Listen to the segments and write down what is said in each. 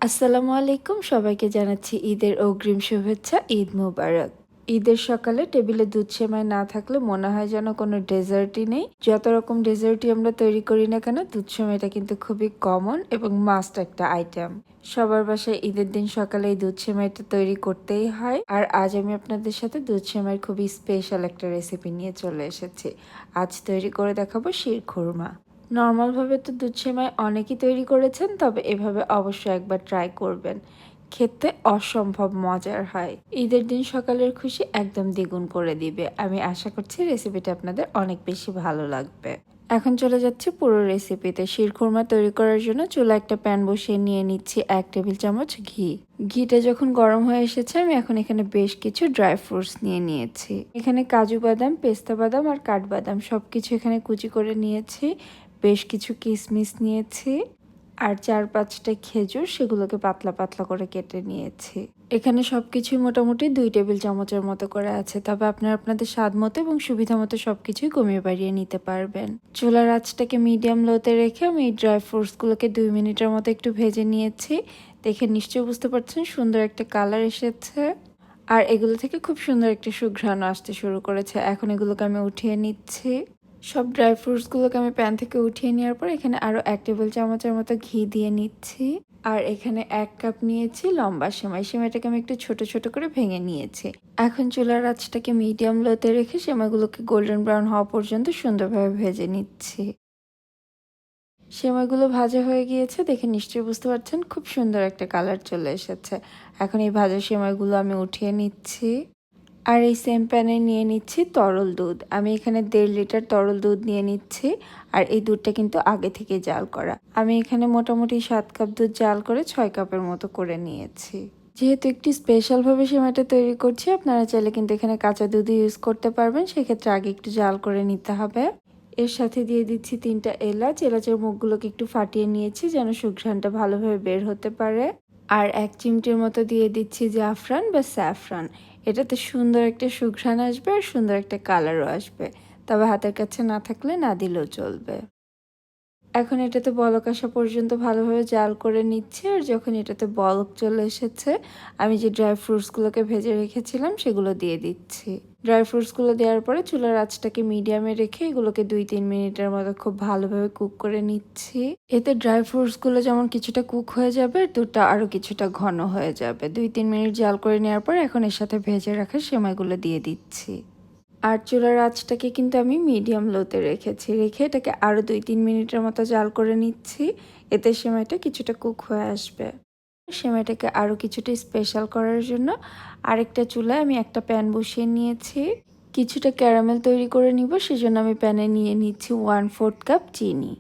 আসসালামু আলাইকুম, সবাইকে জানাচ্ছি ঈদের অগ্রিম শুভেচ্ছা। ঈদ মোবারক। ঈদের সকালে টেবিলে দুধ সেমাই না থাকলে মনে হয় যেন কোনো ডেজার্টই নেই। যত রকম ডেজার্টই আমরা তৈরি করি না কেন, দুধ সেমাইটা কিন্তু খুবই কমন এবং মাস্ট একটা আইটেম। সবার বাসায় ঈদের দিন সকালে এই দুধ সেমাইটা তৈরি করতেই হয়। আর আজ আমি আপনাদের সাথে দুধ সেমাইয়ের খুবই স্পেশাল একটা রেসিপি নিয়ে চলে এসেছি। আজ তৈরি করে দেখাবো শিরখুরমা। নর্মালভাবে তো দুধ সেমাই অনেকেই তৈরি করেছেন, তবে এভাবে অবশ্যই একবার ট্রাই করবেন। খেতে অসম্ভব মজার হয়। ঈদের দিন সকালের খুশি একদম দ্বিগুণ করে দিবে। আমি আশা করছি রেসিপিটা আপনাদের অনেক বেশি ভালো লাগবে। এখন চলে যাচ্ছি পুরো রেসিপিতে। শিরখুরমা তৈরি করার জন্য চুলায় একটা প্যান বসিয়ে নিয়ে নিচ্ছি 1 টেবিল চামচ ঘি। ঘিটা যখন গরম হয়ে এসেছে, আমি এখন এখানে বেশ কিছু ড্রাই ফ্রুটস নিয়ে নিয়েছি। এখানে কাজু বাদাম, পেস্তা বাদাম আর কাঠবাদাম সবকিছু এখানে কুচি করে নিয়েছি। বেশ কিছু কিশমিশ নিয়েছি আর 4-5টা খেজুর, সেগুলোকে পাতলা পাতলা করে কেটে নিয়েছি। এখানে সবকিছুই মোটামুটি 2 টেবিল চামচের মতো করে আছে, তবে আপনারা আপনাদের স্বাদ মতো এবং সুবিধা মতো সবকিছুই কমিয়ে বাড়িয়ে নিতে পারবেন। চুলার আঁচটাকে মিডিয়াম লোতে রেখে আমি এই ড্রাই ফ্রুটসগুলোকে 2 মিনিটের মতো একটু ভেজে নিয়েছি। দেখে নিশ্চয়ই বুঝতে পারছেন সুন্দর একটা কালার এসেছে আর এগুলো থেকে খুব সুন্দর একটা সুঘ্রাণ আসতে শুরু করেছে। এখন এগুলোকে আমি উঠিয়ে নিচ্ছি। সব ড্রাই ফ্রুটসগুলোকে আমি প্যান থেকে উঠিয়ে নেওয়ার পর এখানে আরও 1 টেবিল চামচের মতো ঘি দিয়ে নিচ্ছি। আর এখানে 1 কাপ নিয়েছি লম্বা সেমাই। সেমাইটাকে আমি একটু ছোট ছোট করে ভেঙে নিয়েছি। এখন চুলার আঁচটাকে মিডিয়াম লোতে রেখে সেমাইগুলোকে গোল্ডেন ব্রাউন হওয়া পর্যন্ত সুন্দরভাবে ভেজে নিচ্ছি। সেমাইগুলো ভাজা হয়ে গিয়েছে, দেখে নিশ্চয়ই বুঝতে পারছেন খুব সুন্দর একটা কালার চলে এসেছে। এখন এই ভাজা সেমাইগুলো আমি উঠিয়ে নিচ্ছি। আর এই সেম প্যানে নিয়ে নিচ্ছি তরল দুধ। আমি এখানে 1.5 লিটার তরল দুধ নিয়ে নিচ্ছি। আর এই দুধটা কিন্তু আগে থেকে জাল করা। আমি এখানে মোটামুটি 7 কাপ দুধ জাল করে 6 কাপের মতো করে নিয়েছি। যেহেতু একটি স্পেশালভাবে সেমাইটা তৈরি করছি, আপনারা চাইলে কিন্তু এখানে কাঁচা দুধ ইউজ করতে পারবেন। সেক্ষেত্রে আগে একটু জাল করে নিতে হবে। এর সাথে দিয়ে দিচ্ছি 3টা এলাচ। এলাচের মুখগুলোকে একটু ফাটিয়ে নিয়েছি যেন সুঘ্রাণটা ভালোভাবে বের হতে পারে। আর 1 চিমটির মতো দিয়ে দিচ্ছি জাফরান বা স্যাফরান। এটাতে সুন্দর একটা সুঘ্রাণ আসবে আর সুন্দর একটা কালারও আসবে, তবে হাতের কাছে না থাকলে না দিলেও চলবে। এখন এটাতে বলক আসা পর্যন্ত ভালোভাবে জাল করে নিচ্ছি। আর যখন এটাতে বলক চলে এসেছে, আমি যে ড্রাই ফ্রুটসগুলোকে ভেজে রেখেছিলাম সেগুলো দিয়ে দিচ্ছি। ড্রাই ফ্রুটসগুলো দেওয়ার পরে চুলার আঁচটাকে মিডিয়ামে রেখে এগুলোকে 2-3 মিনিটের মতো খুব ভালোভাবে কুক করে নিচ্ছি। এতে ড্রাই ফ্রুটসগুলো যেমন কিছুটা কুক হয়ে যাবে, দুধটা আরও কিছুটা ঘন হয়ে যাবে। 2-3 মিনিট জাল করে নেওয়ার পর এখন এর সাথে ভেজে রাখা সেমাইগুলো দিয়ে দিচ্ছি। আর চুলার আঁচটাকে কিন্তু আমি মিডিয়াম লোতে রেখে এটাকে আরও 2-3 মিনিটের মতো জাল করে নিচ্ছি। এতে সেমাইটা কিছুটা কুক হয়ে আসবে। সেমাইটাকে আরও কিছুটা স্পেশাল করার জন্য আরেকটা চুলায় আমি একটা প্যান বসিয়ে নিয়েছি। কিছুটা ক্যারামেল তৈরি করে নিব, সেজন্য আমি প্যানে নিয়ে নিচ্ছি 1/4 কাপ চিনি।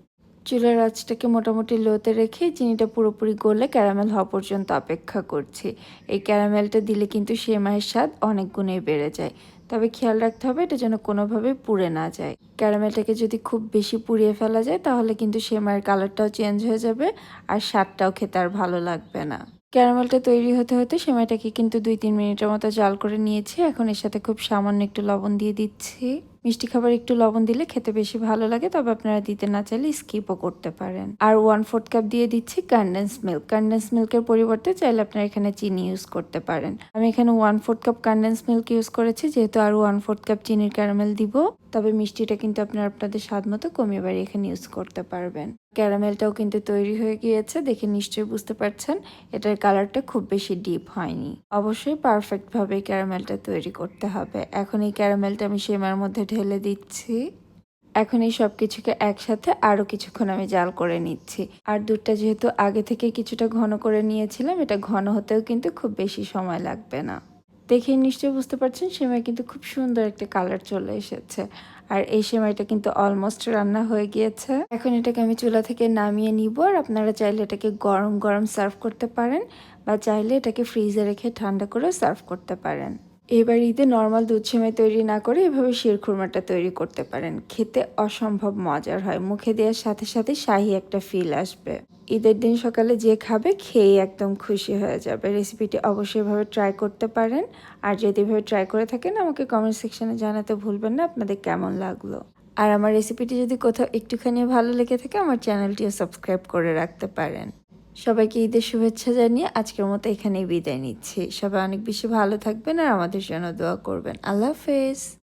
চুলার আঁচটাকে মোটামুটি লোতে রেখে চিনিটা পুরোপুরি গলে ক্যারামেল হওয়া পর্যন্ত অপেক্ষা করছি। এই ক্যারামেলটা দিলে কিন্তু সেমাইয়ের স্বাদ অনেক গুণেই বেড়ে যায়, তবে খেয়াল রাখতে হবে এটা যেন কোনোভাবেই পুড়ে না যায়। ক্যারামেলটাকে যদি খুব বেশি পুড়িয়ে ফেলা যায় তাহলে কিন্তু সেমাইয়ের কালারটাও চেঞ্জ হয়ে যাবে আর স্বাদটাও খেতে আর ভালো লাগবে না। ক্যারামেলটা তৈরি হতে হতে সেমাইটাকে কিন্তু 2-3 মিনিটের মতো জাল করে নিয়েছি। এখন এর সাথে খুব সামান্য একটু লবণ দিয়ে দিচ্ছি। মিষ্টি খাবার একটু লবণ দিলে খেতে বেশি ভালো লাগে, তবে আপনারা দিতে না চাইলে স্কিপও করতে পারেন। আর 1/4 কাপ দিয়ে দিচ্ছি কনডেন্স মিল্ক। কনডেন্স মিল্কের পরিবর্তে চাইলে আপনারা এখানে চিনি ইউজ করতে পারেন। আমি এখানে 1/4 কাপ কনডেন্স মিল্ক ইউজ করেছি, যেহেতু আরও 1/4 কাপ চিনির ক্যারামেল দিব। তবে মিষ্টিটা কিন্তু আপনারা আপনাদের স্বাদ মতো কমিয়ে বাড়িয়ে এখানে ইউজ করতে পারবেন। ক্যারামেলটাও কিন্তু তৈরি হয়ে গিয়েছে, দেখে নিশ্চয়ই বুঝতে পারছেন এটার কালারটা খুব বেশি ডিপ হয়নি। অবশ্যই পারফেক্টভাবে ক্যারামেলটা তৈরি করতে হবে। এখন এই ক্যারামেলটা আমি সেমাইয়ের মধ্যে ঢেলে দিচ্ছি। এখন এই সব কিছুকে একসাথে আরও কিছুক্ষণ আমি জাল করে নিচ্ছি। আর দুধটা যেহেতু আগে থেকে কিছুটা ঘন করে নিয়েছিলাম, এটা ঘন হতেও কিন্তু খুব বেশি সময় লাগবে না। দেখে নিশ্চয়ই বুঝতে পারছেন সেমাই কিন্তু খুব সুন্দর একটা কালার চলে এসেছে। আর এই সেমাইটা কিন্তু অলমোস্ট রান্না হয়ে গিয়েছে। এখন এটাকে আমি চুলা থেকে নামিয়ে নিব। আর আপনারা চাইলে এটাকে গরম গরম সার্ভ করতে পারেন বা চাইলে এটাকে ফ্রিজে রেখে ঠান্ডা করে সার্ভ করতে পারেন। এবার ঈদে নর্মাল দুধ সেমাই তৈরি না করে এভাবে শিরখুরমাটা তৈরি করতে পারেন। খেতে অসম্ভব মজার হয়, মুখে দেওয়ার সাথে সাথে শাহি একটা ফিল আসবে। ঈদের দিন সকালে যে খাবে খেয়ে একদম খুশি হয়ে যাবে। রেসিপিটি অবশ্যই এভাবে ট্রাই করতে পারেন। আর যদি এভাবে ট্রাই করে থাকেন আমাকে কমেন্ট সেকশনে জানাতে ভুলবেন না আপনাদের কেমন লাগলো। আর আমার রেসিপিটি যদি কোথাও একটুখানি ভালো লেগে থাকে আমার চ্যানেলটিও সাবস্ক্রাইব করে রাখতে পারেন। সবাইকে ঈদের শুভেচ্ছা জানিয়ে আজকের মতো এখানেই বিদায় নিচ্ছি। সবাই অনেক বেশি ভালো থাকবেন আর আমাদের জন্য দোয়া করবেন। আল্লাহ হাফেজ।